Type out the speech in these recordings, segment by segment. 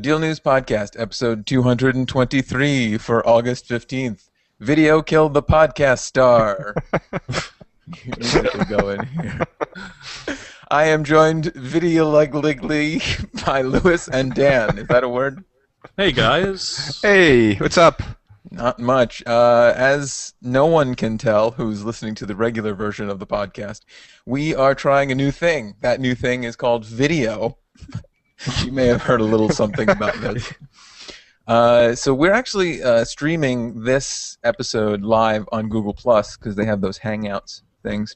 Deal News Podcast, episode 223 for August 15th. Video killed the podcast star. You can go in here. I am joined videolegally by Lewis and Dan. Is that a word? Hey, guys. Hey, what's up? Not much. As no one can tell who's listening to the regular version of the podcast, we are trying a new thing. That new thing is called video. You may have heard a little something about this. So we're actually streaming this episode live on Google Plus because they have those Hangouts things.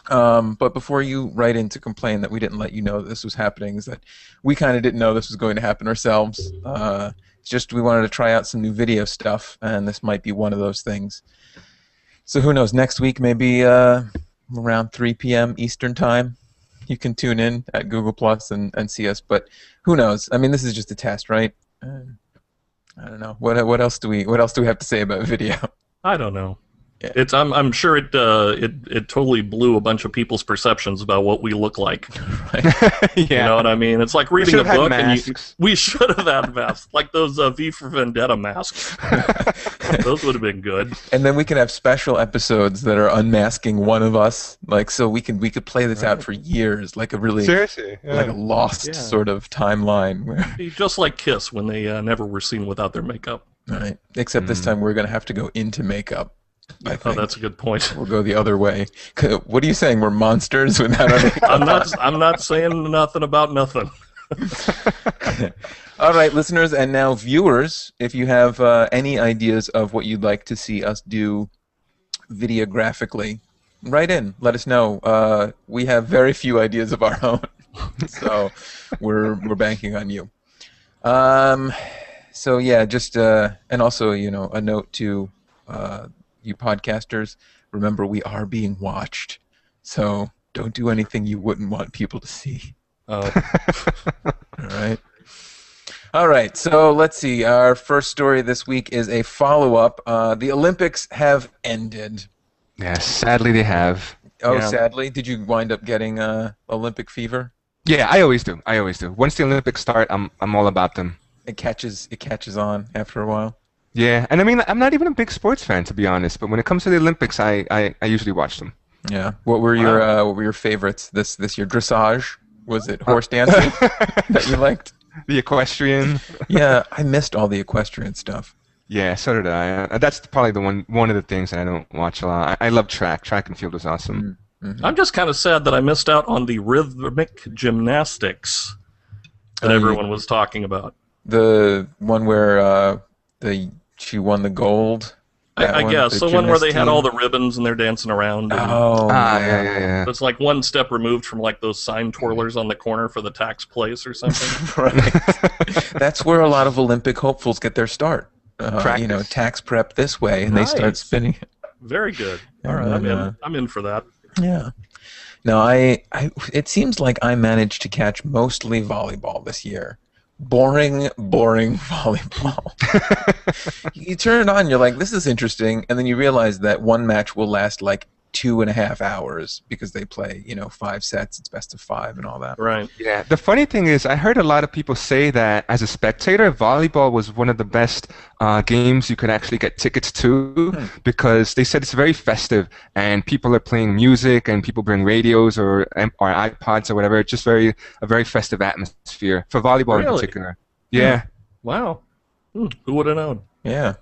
But before you write in to complain that we didn't let you know that this was happening, is that we kind of didn't know this was going to happen ourselves. It's just we wanted to try out some new video stuff, and this might be one of those things. So who knows? Next week, maybe around 3 p.m. Eastern Time, you can tune in at Google Plus and see us. But who knows? I mean, this is just a test, right? I don't know. What else do we have to say about video? I don't know. Yeah. I'm sure it totally blew a bunch of people's perceptions about what we look like. Right? Yeah. You know what I mean? It's like reading a book, and we should have had masks, like those V for Vendetta masks. Those would have been good. And then we can have special episodes that are unmasking one of us, like so we could play this out for years, like a really Seriously, yeah. like a lost sort of timeline where. Just like Kiss when they never were seen without their makeup. Right. Except this time we're going to have to go into makeup. I think. Oh, that's a good point. We'll go the other way. What are you saying? We're monsters without our makeup? I'm not saying nothing about nothing. All right, listeners, and now viewers, if you have any ideas of what you'd like to see us do videographically, write in. Let us know. We have very few ideas of our own, so we're banking on you. So yeah, just and also a note to you podcasters. Remember, we are being watched, so don't do anything you wouldn't want people to see. Oh. All right, so let's see. Our first story this week is a follow-up. The Olympics have ended. Yeah, sadly they have. Oh, Yeah. Sadly? Did you wind up getting Olympic fever? Yeah, I always do. Once the Olympics start, I'm all about them. It catches on after a while. Yeah, and I mean, I'm not even a big sports fan, to be honest, but when it comes to the Olympics, I usually watch them. Yeah. What were your favorites this year? Dressage? Was it horse dancing that you liked? The equestrian. Yeah, I missed all the equestrian stuff. Yeah, so did I. That's probably one of the things that I don't watch a lot. I love track. Track and field is awesome. Mm-hmm. I'm just kind of sad that I missed out on the rhythmic gymnastics that everyone was talking about. The one where she won the gold. I guess the one where they had all the ribbons and they're dancing around. And Yeah. it's like one step removed from like those sign twirlers on the corner for the tax place or something. Right. That's where a lot of Olympic hopefuls get their start. Tax prep this way, and they start spinning it. Very good. All right, I'm in for that. Yeah. No, it seems like I managed to catch mostly volleyball this year. Boring volleyball. You turn it on, you're like, this is interesting, and then you realize that one match will last like 2.5 hours because they play, 5 sets, it's best of 5 and all that. Right. Yeah. The funny thing is, I heard a lot of people say that as a spectator, volleyball was one of the best games you could actually get tickets to because they said it's very festive and people are playing music and people bring radios or iPods or whatever. It's just a very festive atmosphere for volleyball in particular. Yeah. Wow. Who would have known? Yeah.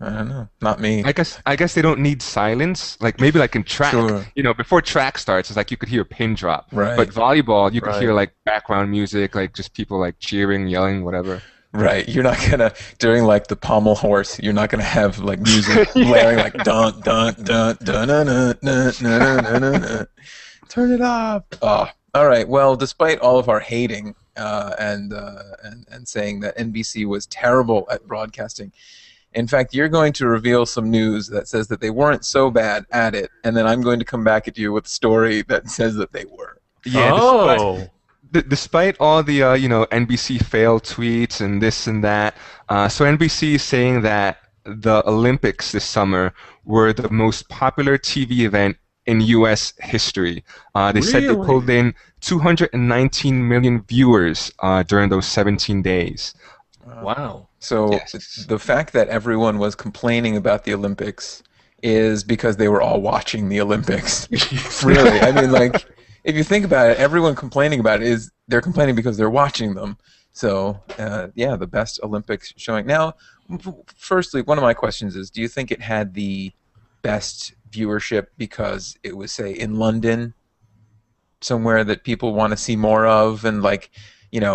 I don't know. Not me. I guess they don't need silence. Like maybe like in track, before track starts, it's like you could hear a pin drop. Right. But volleyball, you could hear like background music, like just people like cheering, yelling, whatever. Right. You're not gonna during like the pommel horse. You're not gonna have like music blaring like dun dun dun dun dun dun dun dun dun. Turn it off. Oh. All right. Well, despite all of our hating and saying that NBC was terrible at broadcasting. In fact, you're going to reveal some news that says that they weren't so bad at it, and then I'm going to come back at you with a story that says that they were. Yeah, despite all the NBC failed tweets and this and that, so NBC is saying that the Olympics this summer were the most popular TV event in U.S. history. They said they pulled in 219 million viewers during those 17 days. Wow. So Yes. the fact that everyone was complaining about the Olympics is because they were all watching the Olympics. Really, I mean, like, if you think about it, everyone complaining about it is they're complaining because they're watching them. So, yeah, the best Olympics showing. Now, firstly, one of my questions is, do you think it had the best viewership because it was, say, in London, somewhere that people want to see more of, and like,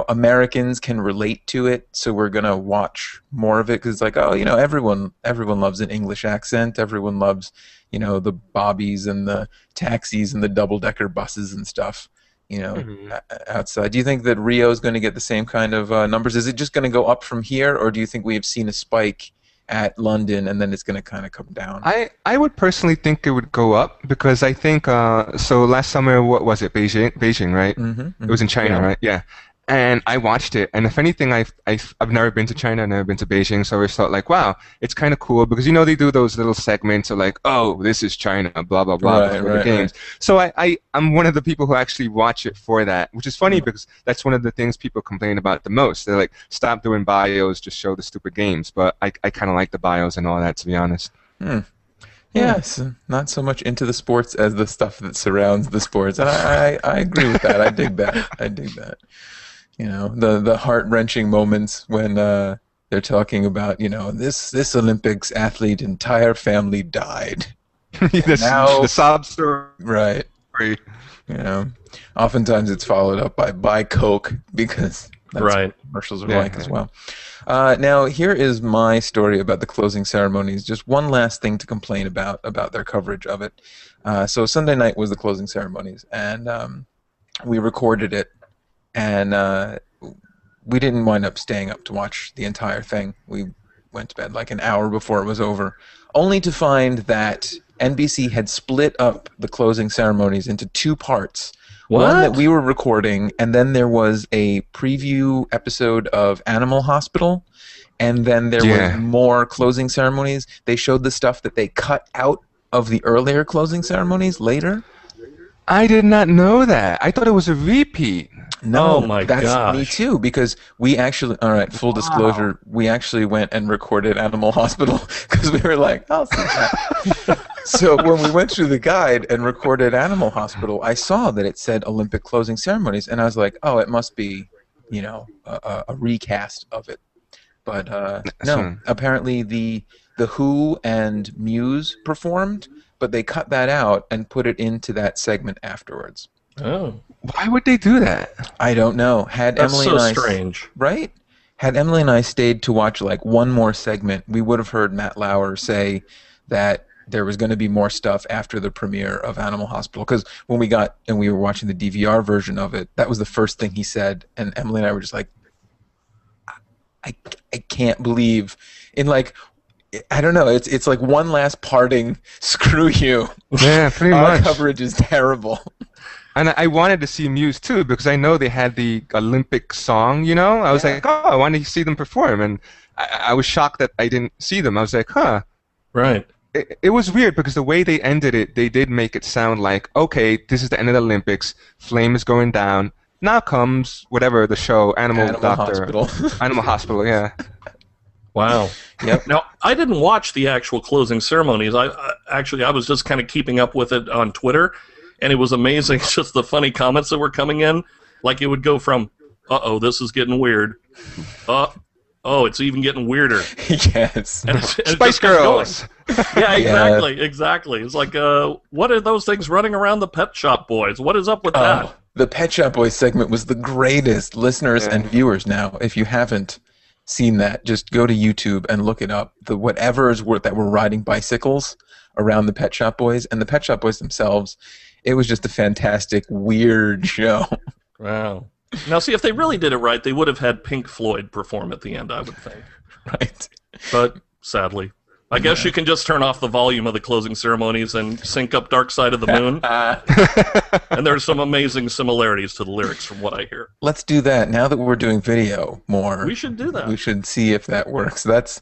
Americans can relate to it, so we're gonna watch more of it because, like, oh, everyone loves an English accent. Everyone loves, the bobbies and the taxis and the double-decker buses and stuff. Mhm. Outside. Do you think that Rio is going to get the same kind of numbers? Is it just going to go up from here, or do you think we have seen a spike at London and then it's going to kind of come down? I would personally think it would go up because I think so last summer, what was it, Beijing, right? Mm-hmm, It was in China, Yeah. right? Yeah. And I watched it, and if anything, I've never been to China, I've never been to Beijing, so I always thought like, wow, it's kind of cool because they do those little segments of like, oh, this is China, blah blah blah, Right, before the right, games. right. So I'm one of the people who actually watch it for that, which is funny Mm. because that's one of the things people complain about the most. They're like, stop doing bios, just show the stupid games. But I kind of like the bios and all that, to be honest. Hmm. Yeah. Yes, not so much into the sports as the stuff that surrounds the sports, and I agree with that. I dig that. I dig that. The heart-wrenching moments when they're talking about, this Olympics athlete entire family died. The Now, sob story. right, you know, oftentimes it's followed up by buy Coke because that's Right. what commercials are Yeah. like as well. Now, here is my story about the closing ceremonies. Just one last thing to complain about their coverage of it. So Sunday night was the closing ceremonies, and we recorded it, and we didn't wind up staying up to watch the entire thing. We went to bed like an hour before it was over, only to find that NBC had split up the closing ceremonies into two parts. One that What? we were recording, and then there was a preview episode of Animal Hospital, and then there was Yeah. more closing ceremonies. They showed the stuff that they cut out of the earlier closing ceremonies later. I did not know that. I thought it was a repeat. No, Oh my that's me gosh. too, because we actually, all right, full disclosure, we actually went and recorded Animal Hospital because we were like, I'll see that. So when we went through the guide and recorded Animal Hospital, I saw that it said Olympic closing ceremonies, and I was like, oh, it must be, a recast of it. But no, So, apparently the Who and Muse performed, but they cut that out and put it into that segment afterwards. Oh, why would they do that? I don't know. Had that's Emily so and I strange. right? Had Emily and I stayed to watch like one more segment, we would have heard Matt Lauer say that there was going to be more stuff after the premiere of Animal Hospital. Because when we got and we were watching the DVR version of it, that was the first thing he said, and Emily and I were just like, I can't believe in like. I don't know. It's like one last parting screw you. Yeah, pretty Our much. coverage is terrible. And I wanted to see Muse too because I know they had the Olympic song. I was Yeah. like, oh, I wanted to see them perform, and I was shocked that I didn't see them. I was like, huh. Right. It was weird because the way they ended it, they did make it sound like, okay, this is the end of the Olympics. Flame is going down. Now comes whatever the show, Animal Doctor, Hospital. Animal Hospital. Yeah. Wow. Yep. Now, I didn't watch the actual closing ceremonies. I was just kind of keeping up with it on Twitter, and it was amazing just the funny comments that were coming in. Like it would go from, uh-oh, this is getting weird. Oh, it's even getting weirder. Yes. And it Spice just kept going. Girls. Yeah, exactly. It's like, what are those things running around the Pet Shop Boys? What is up with that? Oh, the Pet Shop Boys segment was the greatest. Listeners Yeah. and viewers now, if you haven't seen that, just go to YouTube and look it up. The whatevers that were riding bicycles around the Pet Shop Boys and the Pet Shop Boys themselves, it was just a fantastic, weird show. Wow. Now, see, if they really did it right, they would have had Pink Floyd perform at the end, I would think. Right. But sadly, I guess you can just turn off the volume of the closing ceremonies and sync up Dark Side of the Moon. And there's some amazing similarities to the lyrics from what I hear. Let's do that. Now that we're doing video more, We should do that. we should see if that works. That's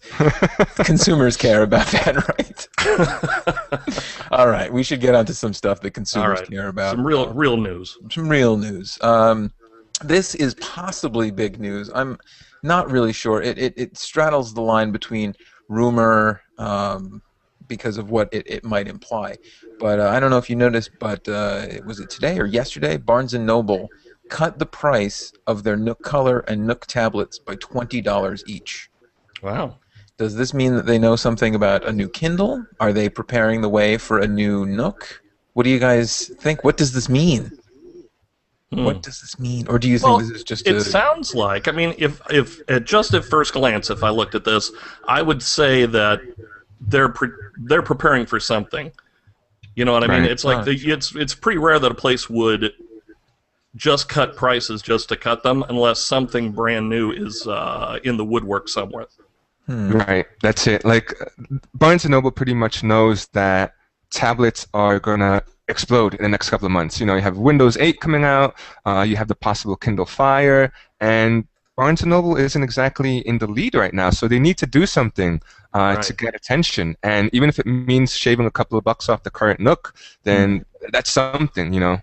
consumers care about that, right? All right, we should get onto some stuff that consumers All right. care about. Some real news. Some real news. This is possibly big news. I'm not really sure. It straddles the line between rumor, because of what it might imply. But I don't know if you noticed, but was it today or yesterday? Barnes& and Noble cut the price of their Nook Color and Nook tablets by $20 each. Wow. Does this mean that they know something about a new Kindle? Are they preparing the way for a new Nook? What do you guys think? What does this mean? What does this mean? Or do you think Well, this is just it a... sounds like. I mean, if just at first glance, if I looked at this, I would say that they're preparing for something. You know what I mean? Right. It's like it's pretty rare that a place would just cut prices just to cut them, unless something brand new is in the woodwork somewhere. Right, that's it. Like Barnes& and Noble pretty much knows that tablets are gonna explode in the next couple of months. You know, you have Windows 8 coming out, you have the possible Kindle Fire, and Barnes& and Noble isn't exactly in the lead right now, so they need to do something to get attention. And even if it means shaving a couple of bucks off the current Nook, then that's something, you know.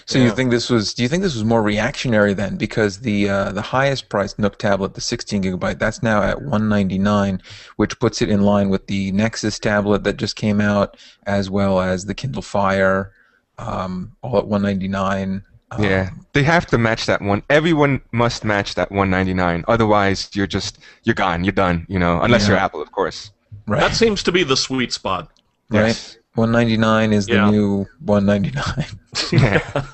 So you think this was? Do you think this was more reactionary then? Because the highest priced Nook tablet, the 16 gigabyte, that's now at $199, which puts it in line with the Nexus tablet that just came out, as well as the Kindle Fire, all at $199. Yeah, they have to match that one. Everyone must match that 199. Otherwise, you're gone. You're done. You know, unless you're Apple, of course. Right. That seems to be the sweet spot. Right. Yes. 199 is the new 199. Yeah.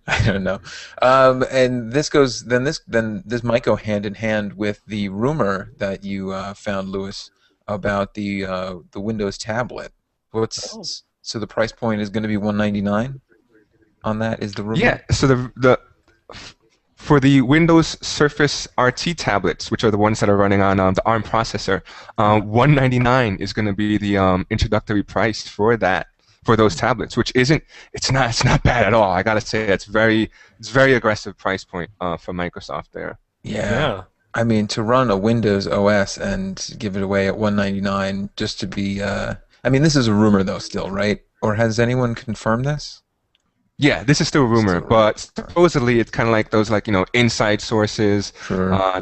I don't know. And this might go hand in hand with the rumor that you found, Lewis, about the Windows tablet. So the price point is going to be 199 on that, is the rumor? Yeah. So for the Windows Surface RT tablets, which are the ones that are running on the ARM processor, 199 is going to be the introductory price for those tablets, which it's not bad at all. I gotta say, it's very aggressive price point for Microsoft there. Yeah. I mean, to run a Windows OS and give it away at 199 just to be. I mean, this is a rumor though, still, right? Or has anyone confirmed this? Yeah, this is still a rumor, but supposedly it's kind of like those, like, you know, inside sources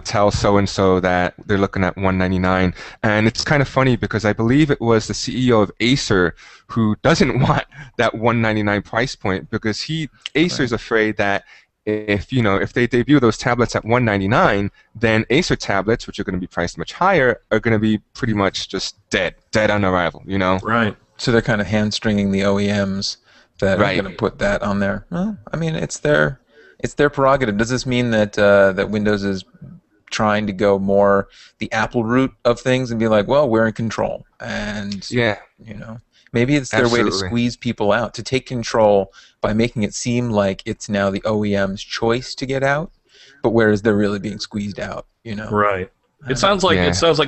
tell so and so that they're looking at 199, and it's kind of funny because I believe it was the CEO of Acer who doesn't want that 199 price point, because Acer's afraid that if they debut those tablets at 199, then Acer tablets, which are going to be priced much higher, are going to be pretty much just dead on arrival. You know? Right. So they're kind of hamstringing the OEMs that are going to put that on there. Well, I mean, it's their prerogative. Does this mean that that Windows is trying to go more the Apple route of things and be like, well, we're in control, and maybe it's their way to squeeze people out, to take control by making it seem like it's now the OEM's choice to get out, but whereas they're really being squeezed out. Right. It sounds like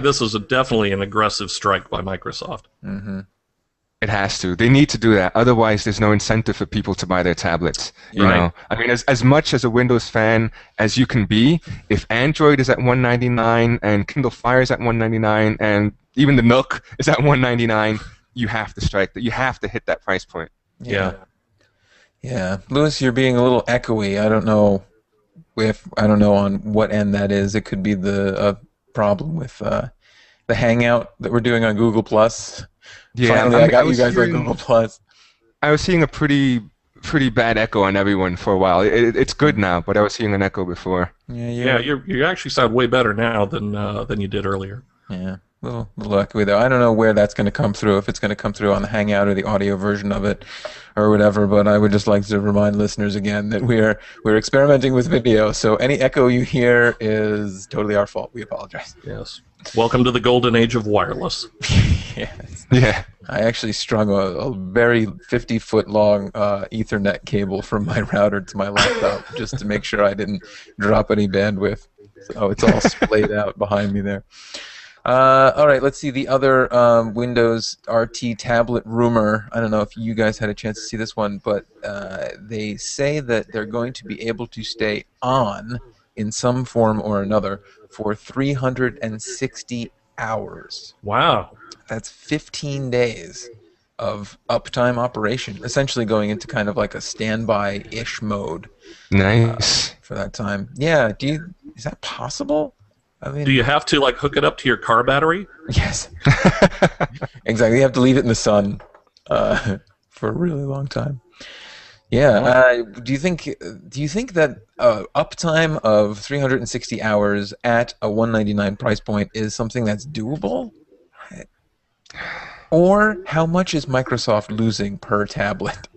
this is definitely an aggressive strike by Microsoft. Mm-hmm. It has to. They need to do that. Otherwise, there's no incentive for people to buy their tablets. You know, I mean, as much as a Windows fan as you can be, if Android is at 199 and Kindle Fire is at 199 and even the Nook is at 199, you have to strike that. You have to hit that price point. Yeah. Yeah, Lewis, you're being a little echoey. I don't know on what end that is. It could be the problem with the Hangout that we're doing on Google Plus. Yeah, finally, I got you guys on Google Plus. I was seeing a pretty bad echo on everyone for a while. It's good now, but I was seeing an echo before. Yeah, you actually sound way better now than you did earlier. Yeah, a little echoey though. I don't know where that's going to come through. If it's going to come through on the Hangout or the audio version of it, or whatever. But I would just like to remind listeners again that we're experimenting with video. So any echo you hear is totally our fault. We apologize. Yes. Welcome to the golden age of wireless. Yes. Yeah. I actually strung a very 50-foot long Ethernet cable from my router to my laptop just to make sure I didn't drop any bandwidth. So it's all splayed out behind me there. All right, let's see the other Windows RT tablet rumor. I don't know if you guys had a chance to see this one, but they say that they're going to be able to stay on in some form or another for 360 hours. Wow. That's 15 days. of uptime operation, essentially going into kind of like a standby-ish mode Nice. for that time. Yeah, is that possible? I Do mean, you have to like hook it up to your car battery? yes, exactly. You have to leave it in the sun for a really long time. Yeah. Do you think that uptime of 360 hours at a 199 price point is something that's doable? Or how much is Microsoft losing per tablet?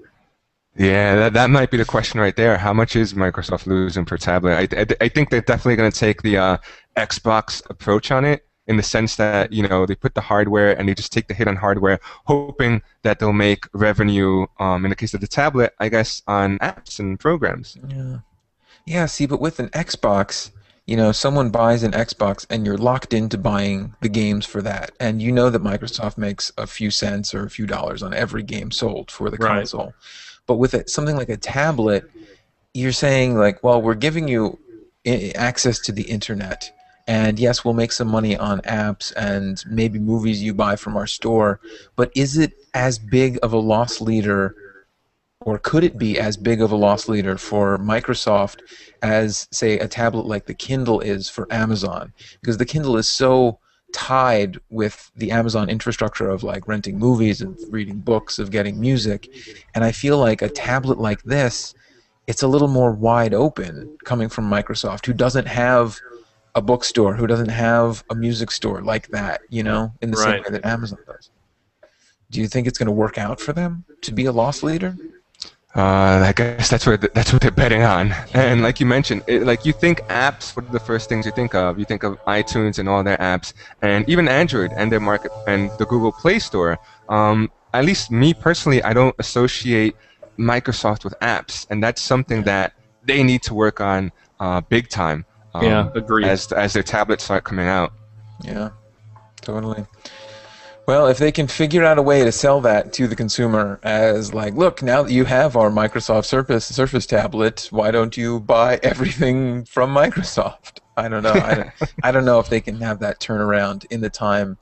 Yeah, that might be the question right there. How much is Microsoft losing per tablet? I think they're definitely going to take the Xbox approach on it, in the sense that, they put the hardware and they just take the hit on hardware, hoping that they'll make revenue, in the case of the tablet, I guess, on apps and programs. Yeah. Yeah, see, but with an Xbox, someone buys an Xbox and you're locked into buying the games for that. And you know that Microsoft makes a few cents or a few dollars on every game sold for the Right. console. But with something like a tablet, you're saying like, well, we're giving you access to the internet. And yes, we'll make some money on apps and maybe movies you buy from our store. But is it as big of a loss leader, or could it be as big of a loss leader for Microsoft as, say, a tablet like the Kindle is for Amazon? Because the Kindle is so tied with the Amazon infrastructure of like renting movies, of reading books, of getting music. And I feel like a tablet like this, it's a little more wide open coming from Microsoft, who doesn't have a bookstore, who doesn't have a music store like that, in the same Right. way that Amazon does. Do you think it's going to work out for them to be a loss leader? I guess that's what they're betting on. And like you mentioned, like you think apps, what are the first things you think of? You think of iTunes and all their apps, and even Android and their market and the Google Play Store. At least me personally, I don't associate Microsoft with apps, and that's something that they need to work on big time. Yeah, agreed. As their tablets start coming out. Yeah, totally. Well, if they can figure out a way to sell that to the consumer as like, look, now that you have our Microsoft Surface tablet, why don't you buy everything from Microsoft? I don't know. I don't know if they can have that turnaround in the time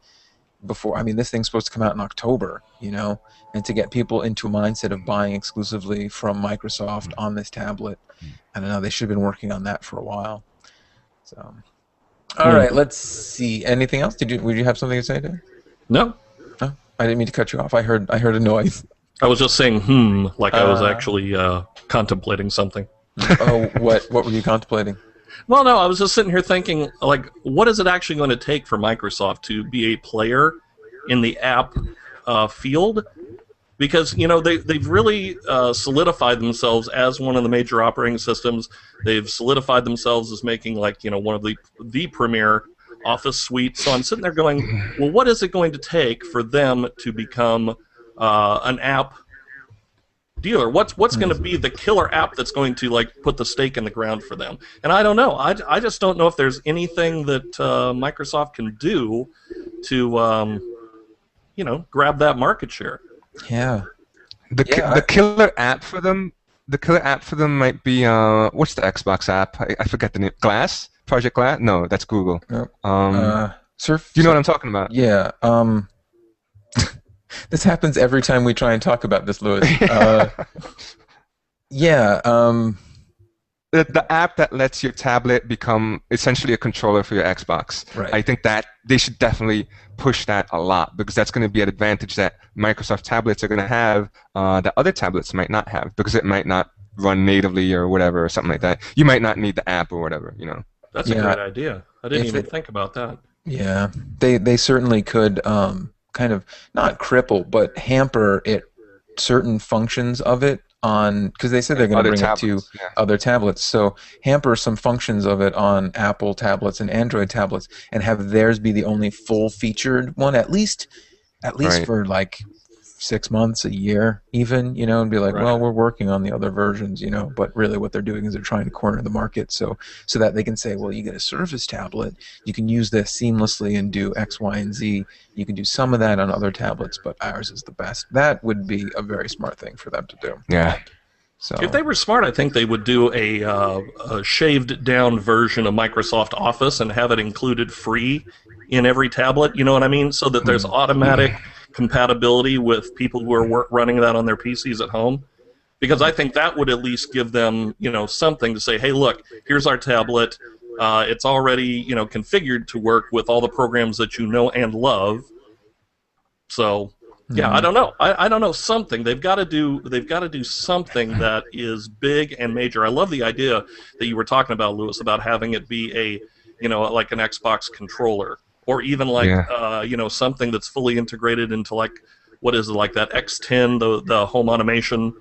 before. I mean, this thing's supposed to come out in October, and to get people into a mindset of buying exclusively from Microsoft on this tablet, I don't know. They should have been working on that for a while. So, all right, let's see. Anything else? Would you have something to say there? No, Oh, I didn't mean to cut you off. I heard a noise. I was just saying, like I was actually contemplating something. Oh, what were you contemplating? Well, no, I was just sitting here thinking, like, what is it actually going to take for Microsoft to be a player in the app field? Because, they've really solidified themselves as one of the major operating systems. They've solidified themselves as making, like, one of the premier Office suite. So I'm sitting there going, well, what is it going to take for them to become an app dealer? What's going to be the killer app that's going to like put the stake in the ground for them? And I don't know. I just don't know if there's anything that Microsoft can do to grab that market share. Yeah. The killer app for them. The killer app for them might be what's the Xbox app? I forget the name. Glass. Project Glass? No, that's Google. Surf. Do you know what I'm talking about? Yeah. This happens every time we try and talk about this, Louis. Yeah. The app that lets your tablet become essentially a controller for your Xbox. Right. I think that they should definitely push that a lot, because that's going to be an advantage that Microsoft tablets are going to have that other tablets might not have, because it might not run natively or whatever or something like that. You might not need the app or whatever, That's a great idea. I didn't even think about that. Yeah. They certainly could kind of not cripple, but hamper certain functions of it because they said they're going to bring it to other tablets. So hamper some functions of it on Apple tablets and Android tablets, and have theirs be the only full-featured one, at least for like 6 months, a year, even, and be like, well, we're working on the other versions, but really what they're doing is they're trying to corner the market so that they can say, well, you get a Surface tablet, you can use this seamlessly and do X, Y, and Z. You can do some of that on other tablets, but ours is the best. That would be a very smart thing for them to do. Yeah. So if they were smart, I think they would do a shaved-down version of Microsoft Office and have it included free in every tablet, you know what I mean? So that there's automatic compatibility with people who are running that on their PCs at home. Because I think that would at least give them, something to say, hey, look, here's our tablet. It's already, configured to work with all the programs that you know and love. So, yeah, I don't know. I don't know, something. They've got to do something that is big and major. I love the idea that you were talking about, Lewis, about having it be like an Xbox controller, or even like something that's fully integrated into like, what is it, like that X10, the home automation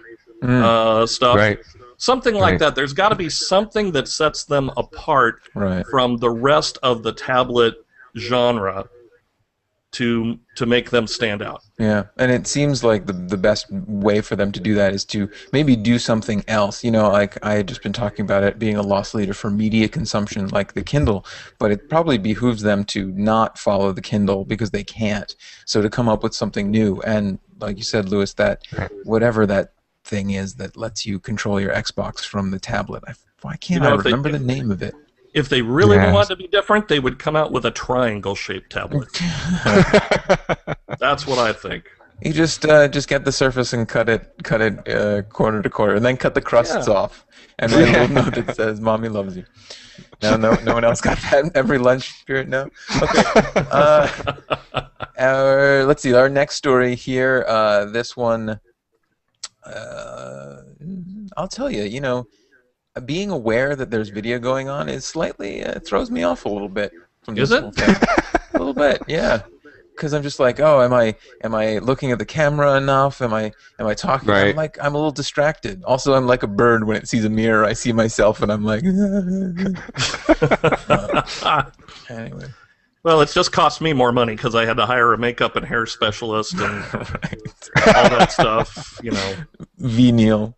stuff. Right. Something like that. There's got to be something that sets them apart from the rest of the tablet genre to make them stand out. Yeah, and it seems like the best way for them to do that is to maybe do something else. Like I had just been talking about it being a loss leader for media consumption like the Kindle, but it probably behooves them to not follow the Kindle because they can't. So to come up with something new, and like you said, Lewis, that whatever that thing is that lets you control your Xbox from the tablet. Why can't I remember the name of it? If they really wanted to be different, they would come out with a triangle-shaped tablet. That's what I think. You just get the Surface and cut it corner to corner, and then cut the crusts off, and write a little note that says "Mommy loves you." No one else got that every lunch period. No. Okay. Let's see. Our next story here. This one. I'll tell you. Being aware that there's video going on is slightly throws me off a little bit from this whole thing. A little bit, yeah. Because I'm just like, oh, am I looking at the camera enough? Am I talking? Right. I'm a little distracted. Also, I'm like a bird when it sees a mirror. I see myself and I'm like, anyway. Well, it's just cost me more money because I had to hire a makeup and hair specialist and all that stuff. Venial.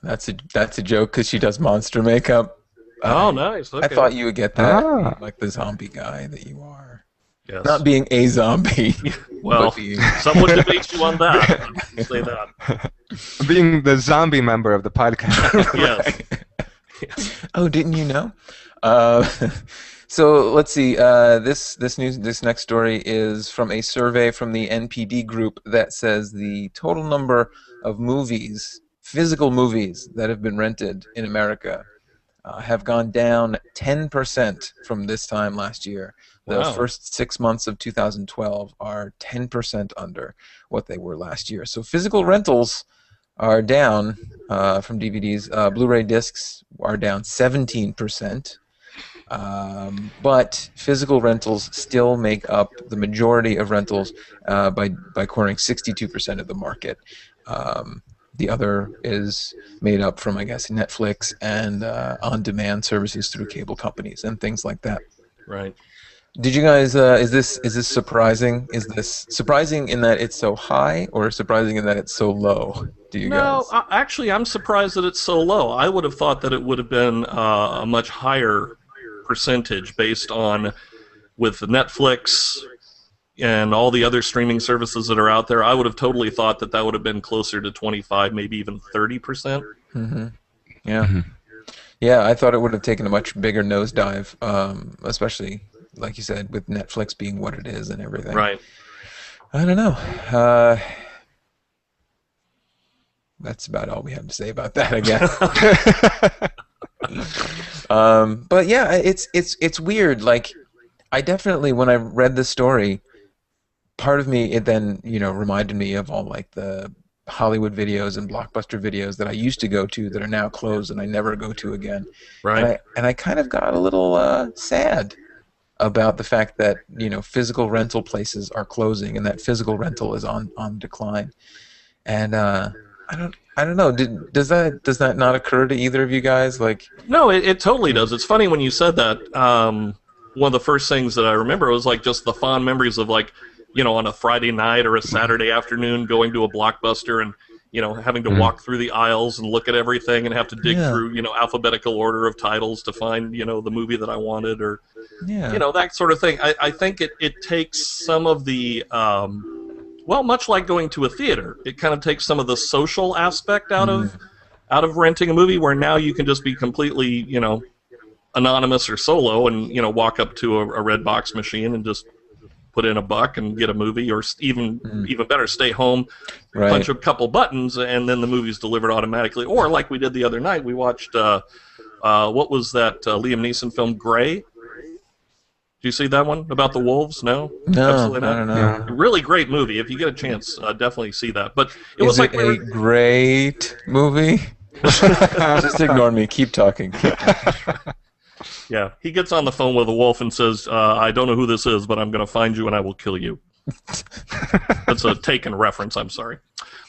That's a joke because she does monster makeup. Oh, nice. Okay. I thought you would get that, like the zombie guy that you are. Yes. Not being a zombie. Well, someone debate you on that. I'll say that. Being the zombie member of the podcast. Yes. Oh, didn't you know? So let's see. This next story is from a survey from the NPD group that says the total number of movies, physical movies, that have been rented in America have gone down 10% from this time last year. The first 6 months of 2012 are 10% under what they were last year. So physical rentals are down from DVDs. Blu-ray discs are down 17%. But physical rentals still make up the majority of rentals by cornering 62% of the market. The other is made up from, I guess, Netflix and on-demand services through cable companies and things like that. Right. Did you guys? Is this surprising? Is this surprising in that it's so high, or surprising in that it's so low? Do you guys? No, actually, I'm surprised that it's so low. I would have thought that it would have been a much higher percentage based on with Netflix and all the other streaming services that are out there. I would have totally thought that would have been closer to 25, maybe even 30%. Mm-hmm. Yeah. Mm-hmm. Yeah, I thought it would have taken a much bigger nosedive, especially, like you said, with Netflix being what it is and everything. Right. I don't know. That's about all we have to say about that, I guess. But yeah, it's weird. Like, I definitely, when I read the story, part of me, it then, reminded me of all like the Hollywood videos and Blockbuster videos that I used to go to that are now closed and I never go to again. Right. And I kind of got a little sad about the fact that, physical rental places are closing and that physical rental is on decline. And I don't know. Does that not occur to either of you guys? Like, no, it totally does. It's funny when you said that. One of the first things that I remember was like just the fond memories of like, on a Friday night or a Saturday afternoon going to a Blockbuster and, having to walk through the aisles and look at everything and have to dig through, alphabetical order of titles to find, the movie that I wanted or, that sort of thing. I think it takes some of the, much like going to a theater, it kind of takes some of the social aspect out of renting a movie where now you can just be completely, anonymous or solo and, walk up to a red box machine and just put in $1 and get a movie, or even better, stay home, Right. punch a couple buttons, and then the movie's delivered automatically. Or like we did the other night, we watched what was that Liam Neeson film, Gray? Do you see that one about the wolves? No, No, absolutely not. I don't know. Yeah. Really great movie. If you get a chance, definitely see that. But it Is was like it a great movie? Just ignore me. Keep talking. yeah, he gets on the phone with a wolf and says, "I don't know who this is, but I'm going to find you and I will kill you." That's a Taken reference. I'm sorry,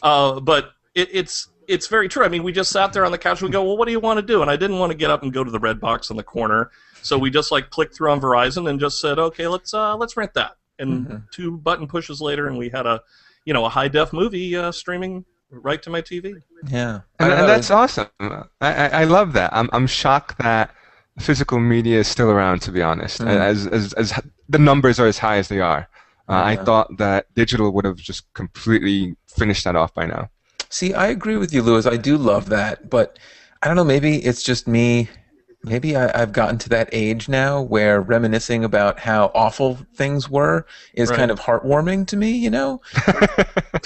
but it's very true. I mean, we just sat there on the couch. And we go, "Well, what do you want to do?" And I didn't want to get up and go to the red box in the corner. So we just like clicked through on Verizon and just said, okay, let's rent that. And 2 button pushes later, and we had a high def movie streaming right to my TV. Yeah, And that's awesome. I love that. I'm shocked that physical media is still around, to be honest. As the numbers are as high as they are. I thought that digital would have just completely finished that off by now. See, I agree with you, Lewis. I do love that, but I don't know. Maybe it's just me. Maybe I've gotten to that age now where reminiscing about how awful things were is kind of heartwarming to me,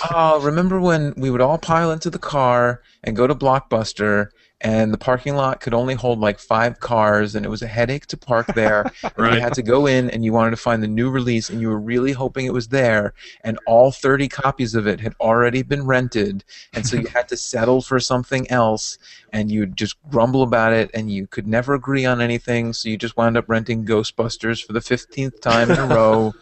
Oh, remember when we would all pile into the car and go to Blockbuster, and the parking lot could only hold like 5 cars, and it was a headache to park there. And you had to go in, and you wanted to find the new release, and you were really hoping it was there, and all 30 copies of it had already been rented, and so you had to settle for something else, and you'd just grumble about it, and you could never agree on anything, so you just wound up renting Ghostbusters for the 15th time in a row.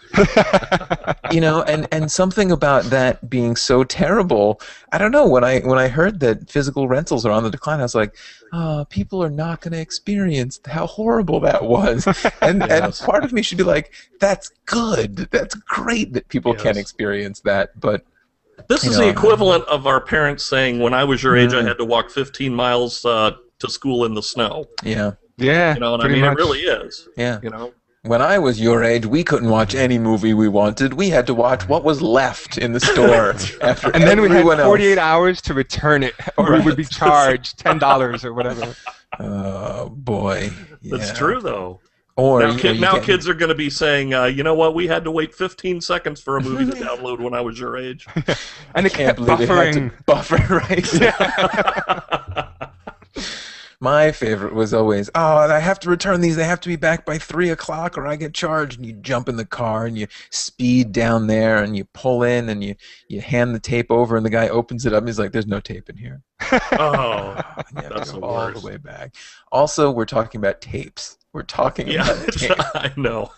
And something about that being so terrible, I don't know, when I heard that physical rentals are on the decline, I was like, oh, people are not going to experience how horrible that was. And part of me should be like, that's good. That's great that people can experience that. But this is the equivalent of our parents saying, when I was your age, I had to walk 15 miles to school in the snow. Yeah. Yeah. You know what I mean? much. It really is. Yeah. When I was your age, we couldn't watch any movie we wanted. We had to watch what was left in the store after And then we had everyone 48 else. hours to return it, or we would be charged $10 or whatever. Oh, boy. Yeah. That's true, though. Or Now kids are going to be saying, you know what, we had to wait 15 seconds for a movie to download when I was your age. And it can't kept believe it had buffering. to buffer, right? Yeah. My favorite was always, I have to return these. They have to be back by 3 o'clock or I get charged. And you jump in the car and you speed down there and you pull in and you hand the tape over and the guy opens it up and he's like, there's no tape in here. Oh, And you have that's to go the all worst. the way back. Also, we're talking about tapes. We're talking about tapes. I know.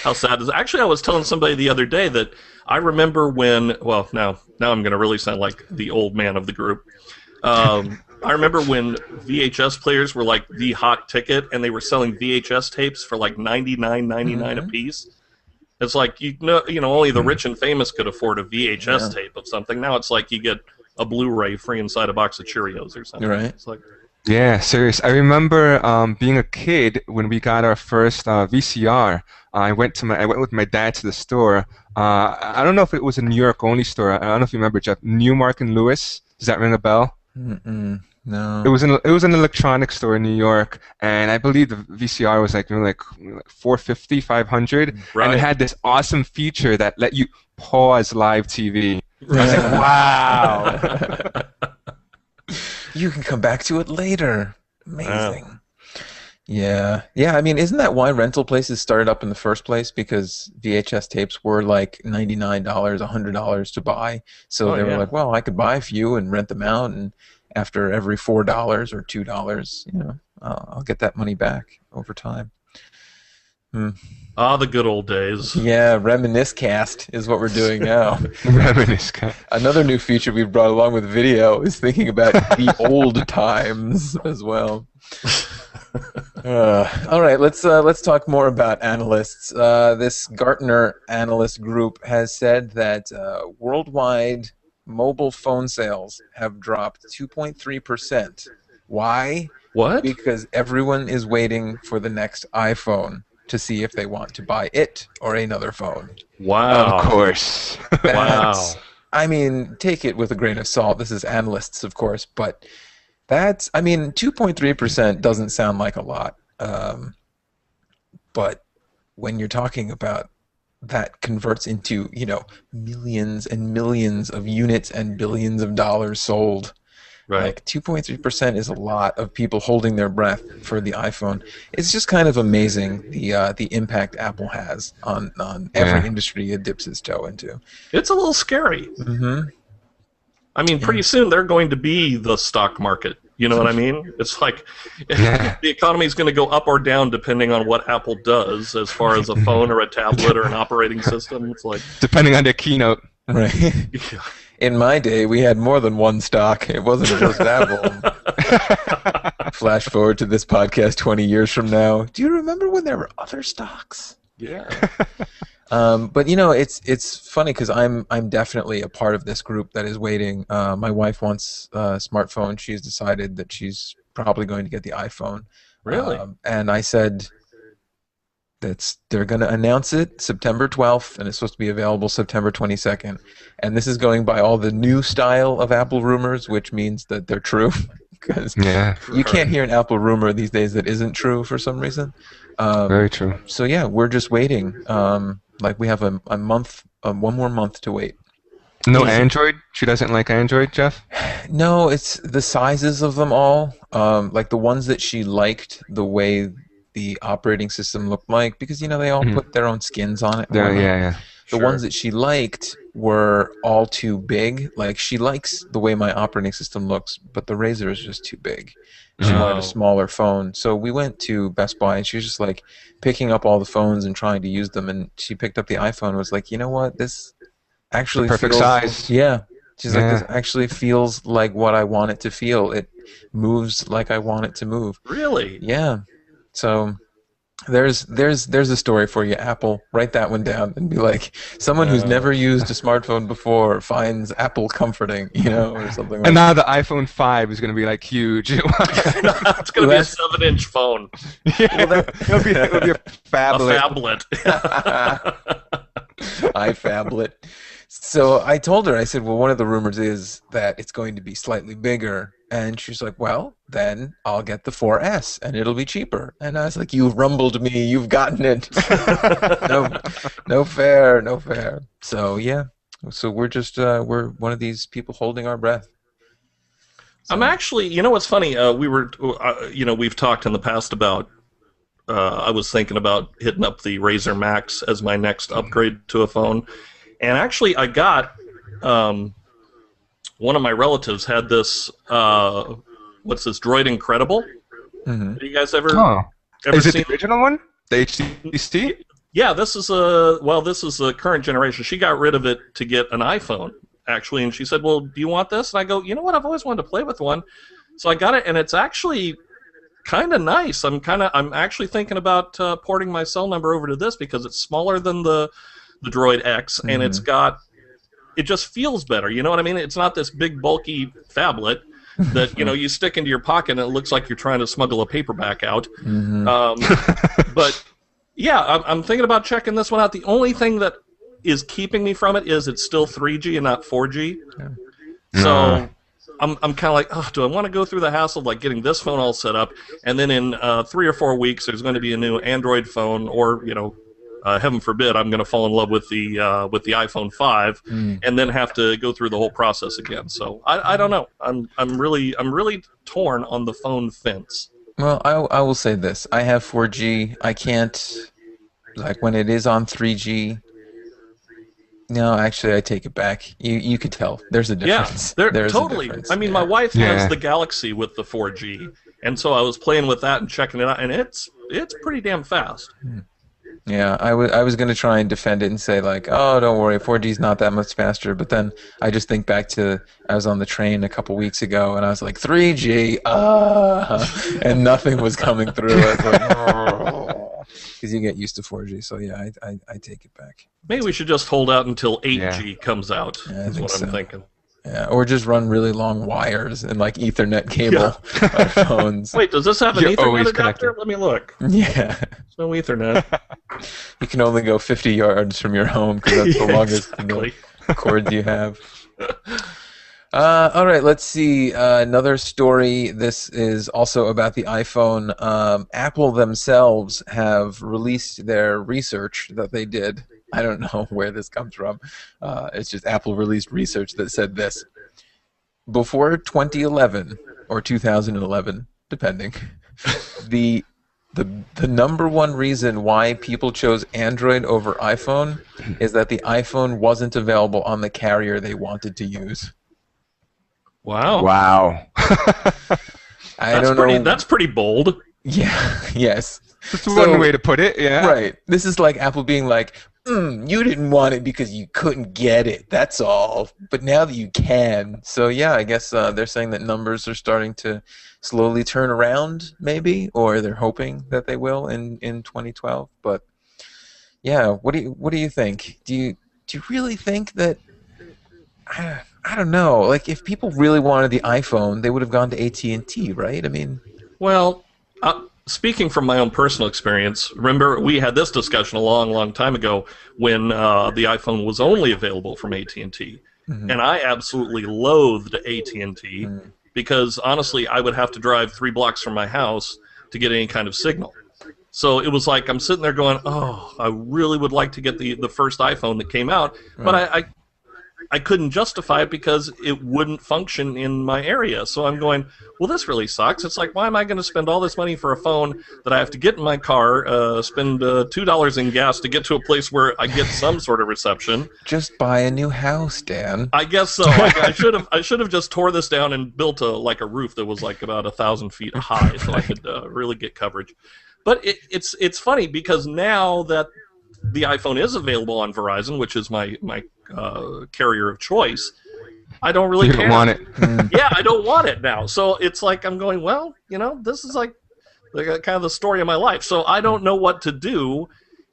How sad is it? Actually, I was telling somebody the other day that I remember when, well, now I'm going to really sound like the old man of the group. I remember when VHS players were like the hot ticket, and they were selling VHS tapes for like $99.99 a piece. It's like only the rich and famous could afford a VHS tape of something. Now it's like you get a Blu-ray free inside a box of Cheerios or something. Right. It's like, Yeah, serious. I remember being a kid when we got our first VCR. I went with my dad to the store. I don't know if it was a New York only store. I don't know if you remember, Jeff. Newmark and Lewis. Does that ring a bell? No. It was an electronics store in New York, and I believe the VCR was like $450, $500, Right. and it had this awesome feature that let you pause live TV. I was Right. like, wow. You can come back to it later. Amazing. Yeah. I mean, isn't that why rental places started up in the first place? Because VHS tapes were like $99, $100 to buy. So they were like, well, I could buy a few and rent them out, and after every $4 or $2, I'll get that money back over time. the good old days. Yeah, Reminisce Cast is what we're doing now. Reminisce. Another new feature we've brought along with video is thinking about the old times as well. All right, let's talk more about analysts. This Gartner analyst group has said that worldwide mobile phone sales have dropped 2.3%. Why? What? Because everyone is waiting for the next iPhone to see if they want to buy it or another phone. Wow. Of course. Wow. I mean, take it with a grain of salt. This is analysts, of course, but 2.3% doesn't sound like a lot. But when you're talking about that converts into, millions and millions of units and billions of dollars sold. Right. Like 2.3% is a lot of people holding their breath for the iPhone. It's just kind of amazing the impact Apple has on every Yeah. industry it dips its toe into. It's a little scary. Mm-hmm. I mean, pretty soon they're going to be the stock market. You know what I mean? It's like Yeah. the economy is going to go up or down depending on what Apple does as far as a phone or a tablet or an operating system. It's like, Depending on their keynote. Right. yeah. In my day, we had more than one stock. It wasn't just Apple. Flash forward to this podcast 20 years from now. Do you remember when there were other stocks? Yeah. But it's funny because I'm definitely a part of this group that is waiting. My wife wants a smartphone. She's decided that she's probably going to get the iPhone. Really? And I said they're going to announce it September 12th, and it's supposed to be available September 22nd. And this is going by all the new style of Apple rumors, which means that they're true. Because Yeah. you can't hear an Apple rumor these days that isn't true for some reason. Very true. So yeah, we're just waiting. Like we have a month, one more month to wait. No Android? She doesn't like Android, Jeff? No, it's the sizes of them all. Like the ones that she liked, the way the operating system looked like, because they all put their own skins on it. and Yeah, whatnot. yeah. The ones that she liked were all too big. Like she likes the way my operating system looks, but the Razr is just too big. She wanted a smaller phone. So we went to Best Buy, and she was just like picking up all the phones and trying to use them. And she picked up the iPhone and was like, you know what? This actually Perfect feels, size. Yeah. She's like, Yeah. this actually feels like what I want it to feel. It moves like I want it to move. Really? Yeah. So there's a story for you, Apple. Write that one down and be like, someone who's never used a smartphone before finds Apple comforting, or something like And now the iPhone 5 is going to be like huge. It's going to be a 7-inch phone. Yeah, it'll be a phablet. A phablet. iPhablet. So I told her, I said, well, one of the rumors is that it's going to be slightly bigger. And she's like, well, then I'll get the 4S and it'll be cheaper. And I was like, you've rumbled me. You've gotten it. No fair, no fair. So, yeah. So we're just, we're one of these people holding our breath. So. I'm actually, what's funny? We've talked in the past about, I was thinking about hitting up the Razr Max as my next upgrade to a phone. And actually, I got, one of my relatives had this, what's this, Droid Incredible? Mm-hmm. Have you guys ever Is it seen the original one? The HTC? Yeah, this is a current generation. She got rid of it to get an iPhone, actually, and she said, well, do you want this? And I go, you know what, I've always wanted to play with one. So I got it, and it's actually kind of nice. I'm actually thinking about porting my cell number over to this because it's smaller than the Droid X, and it just feels better. You know what I mean? It's not this big bulky phablet that you stick into your pocket and it looks like you're trying to smuggle a paperback out. But yeah, I'm thinking about checking this one out. The only thing that is keeping me from it is it's still 3G and not 4G. Yeah. So I'm kind of like, oh, do I want to go through the hassle of like getting this phone all set up, and then in 3 or 4 weeks there's going to be a new Android phone, or heaven forbid, I'm going to fall in love with the iPhone 5, and then have to go through the whole process again. So I don't know. I'm really torn on the phone fence. Well, I will say this: I have 4G. I can't, like, when it is on 3G. No, actually, I take it back. You could tell there's a difference. Yeah, there's totally. A difference. I mean, my wife has the Galaxy with the 4G, and so I was playing with that and checking it out, and it's pretty damn fast. Yeah, I was going to try and defend it and say, like, oh, don't worry, 4G's not that much faster. But then I just think back to I was on the train a couple weeks ago, and I was like, 3G, and nothing was coming through. I was like, because you get used to 4G. So, yeah, I take it back. Maybe we should just hold out until 8G comes out, is what I'm thinking. Yeah, or just run really long wires and like Ethernet cable on phones. Wait, does this have an Ethernet adapter? Let me look. Yeah. There's no Ethernet. You can only go 50 yards from your home because that's the longest cords you have. All right, let's see. Another story. This is also about the iPhone. Apple themselves have released their research that they did. I don't know where this comes from. It's just Apple released research that said this. Before 2011 or 2011, depending, the the number one reason why people chose Android over iPhone is that the iPhone wasn't available on the carrier they wanted to use. Wow. Wow. I don't know. That's pretty bold. Yeah. Yes. That's one way to put it, yeah. Right. This is like Apple being like, you didn't want it because you couldn't get it. That's all. But now that you can. So, yeah, I guess they're saying that numbers are starting to slowly turn around, maybe, or they're hoping that they will in 2012. But, yeah, what do you think? Do you really think that I don't know. Like, if people really wanted the iPhone, they would have gone to AT&T, right? I mean, Well, speaking from my own personal experience, remember we had this discussion a long, long time ago when the iPhone was only available from AT&T, and I absolutely loathed AT&T because honestly, I would have to drive 3 blocks from my house to get any kind of signal. So it was like I'm sitting there going, "Oh, I really would like to get the first iPhone that came out," but I couldn't justify it because it wouldn't function in my area. So I'm going, well, this really sucks. It's like, why am I going to spend all this money for a phone that I have to get in my car, spend $2 in gas to get to a place where I get some sort of reception? just buy a new house, Dan. I guess so. I should have just tore this down and built a roof that was like about 1,000 feet high, so I could really get coverage. But it's funny because now that the iPhone is available on Verizon, which is my carrier of choice, I don't really You care. don't want it. Yeah, I don't want it now. So it's like I'm going, well, this is like kind of the story of my life. So I don't know what to do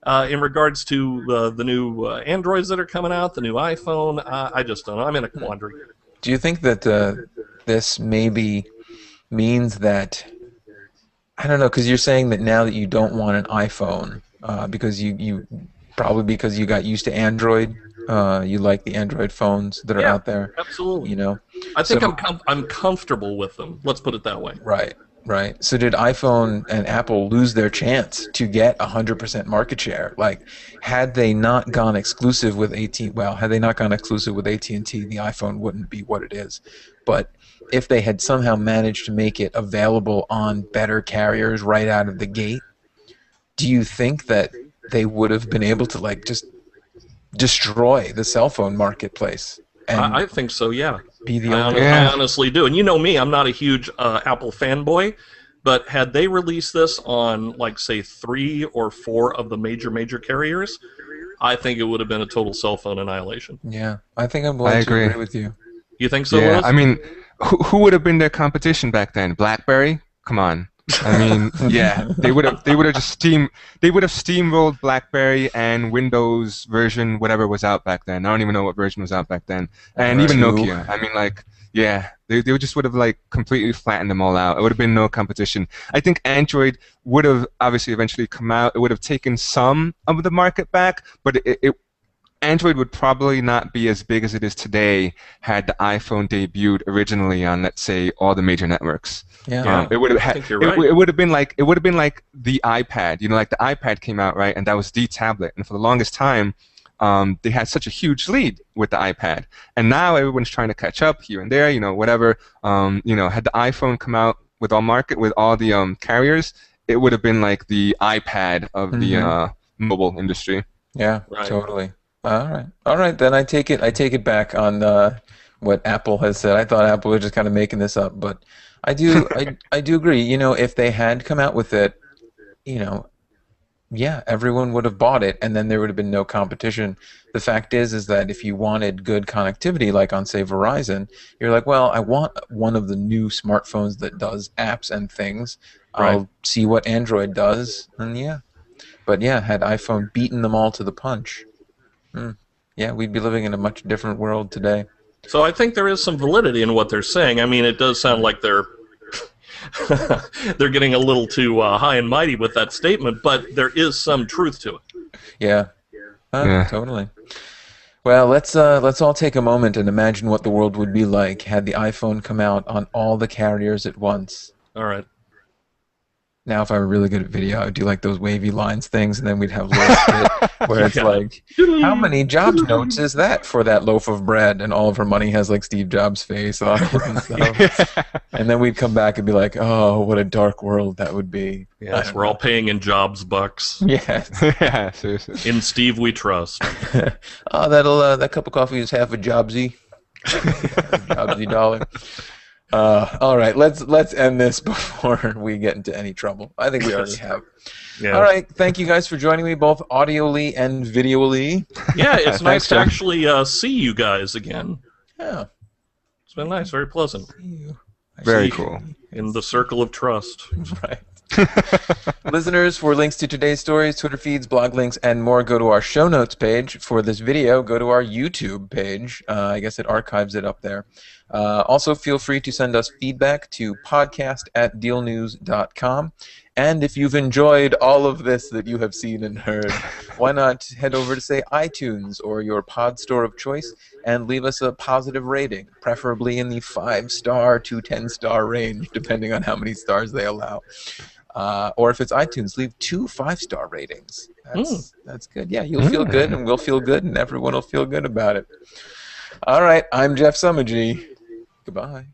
in regards to the new Androids that are coming out, the new iPhone. I just don't know. I'm in a quandary. Do you think that this maybe means that, I don't know, because you're saying that now that you don't want an iPhone because you probably because you got used to Android, you like the Android phones that are out there. Absolutely. I think So- I'm comfortable with them. Let's put it that way. Right, right. So did iPhone and Apple lose their chance to get 100% market share? Like, had they not gone exclusive with AT&T, had they not gone exclusive with AT&T, the iPhone wouldn't be what it is. But if they had somehow managed to make it available on better carriers right out of the gate, do you think that they would have been able to just destroy the cell phone marketplace? And I think so, yeah. be the I, only I honestly do. And you know me, I'm not a huge Apple fanboy, but had they released this on, say, 3 or 4 of the major carriers, I think it would have been a total cell phone annihilation. Yeah, I think I'm going to agree with you. You think so, Yeah, Willis? I mean, who would have been their competition back then? BlackBerry? Come on. I mean, yeah, they would have steamrolled BlackBerry and Windows version, whatever was out back then. I don't even know what version was out back then, and even Nokia. I mean, yeah, they just would have completely flattened them all out. It would have been no competition. I think Android would have obviously eventually come out. It would have taken some of the market back, but Android would probably not be as big as it is today had the iPhone debuted originally on, let's say, all the major networks. Yeah, It would have had. think you're right. It would have been like the iPad. The iPad came out, right, and that was the tablet. And for the longest time, they had such a huge lead with the iPad. And now everyone's trying to catch up here and there. Whatever. Had the iPhone come out with all the carriers, it would have been like the iPad of the mobile industry. yeah, Right. totally. All right. Then I take it back on what Apple has said. I thought Apple was just kind of making this up, but I do agree. If they had come out with it, yeah, everyone would have bought it, and then there would have been no competition. The fact is that if you wanted good connectivity, like on, say, Verizon, you're like, well, I want one of the new smartphones that does apps and things. I'll see what Android does, and yeah. But yeah, had iPhone beaten them all to the punch, yeah, we'd be living in a much different world today. So I think there is some validity in what they're saying. I mean, it does sound like they're they're getting a little too high and mighty with that statement, but there is some truth to it. Yeah. Yeah. Totally. Well, let's all take a moment and imagine what the world would be like had the iPhone come out on all the carriers at once. All right. Now, if I were really good at video, I would do like those wavy lines things, and then we'd have little skit where it's Yeah. like, how many Jobs notes is that for that loaf of bread? And all of her money has like Steve Jobs' face on it and stuff. And then we'd come back and be like, oh, what a dark world that would be. Yes, we're all paying in Jobs bucks. Yes. Yeah, seriously. In Steve we trust. Oh, that cup of coffee is half a Jobsy. Jobsy dollar. All right, let's end this before we get into any trouble. I think we already have. Yeah. All right, thank you guys for joining me, both audioly and videoly. Yeah, it's Thanks, nice to John. actually see you guys again. Yeah. It's been nice, very pleasant. Very cool. In the circle of trust. Right. Listeners, for links to today's stories, Twitter feeds, blog links, and more, go to our show notes page. For this video, go to our YouTube page. I guess it archives it up there. Also, feel free to send us feedback to podcast@dealnews.com. And if you've enjoyed all of this that you have seen and heard, why not head over to, say, iTunes or your pod store of choice and leave us a positive rating, preferably in the 5-star to 10-star range, depending on how many stars they allow. Or if it's iTunes, leave 2 5-star ratings. That's good. Yeah, you'll feel good, and we'll feel good, and everyone will feel good about it. All right, I'm Jeff Summergy. Goodbye.